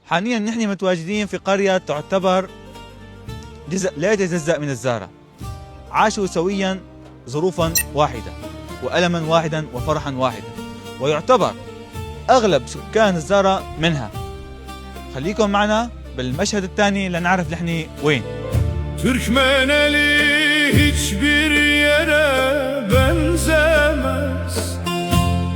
حاليا نحن متواجدين في قرية تعتبر جزء لا يتجزأ من الزارة، عاشوا سويا ظروفا واحدة وألما واحدا وفرحا واحدا، ويعتبر أغلب سكان الزارة منها. خليكم معنا بالمشهد الثاني لنعرف نحن وين. Türkmeneli hiçbir yere benzemez,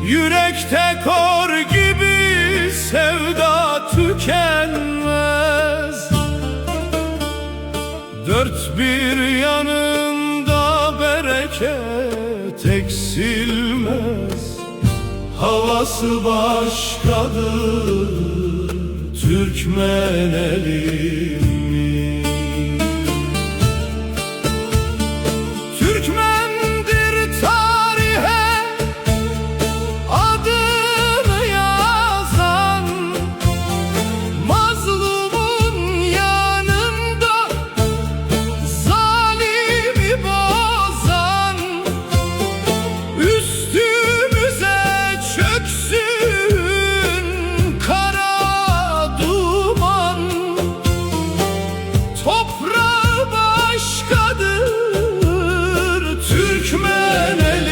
yürekte kor gibi sevda tükenmez. Dört bir yanında bereket eksilmez, havası başkadır Türkmen elimin. Türkmendir tarihe adını yazan, mazlumun yanında zalimi bozan, üstümüze çöksün kara duman, toprağı başkadır Türkmen elimin.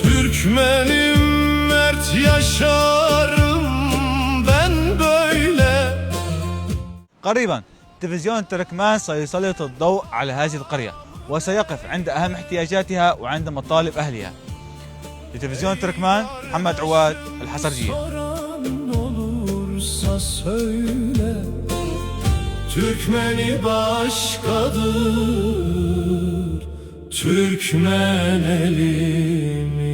Türkmenim mert yaşarım ben böyle. قريبا تلفزيون تركمان سيسلط الضوء على هذه القرية وسيقف عند أهم احتياجاتها وعند مطالب أهلها. لتلفزيون تركمان محمد عواد، الحصرجية. Soran olursa söyle, Türkmeni başkadır Türkmen elimin.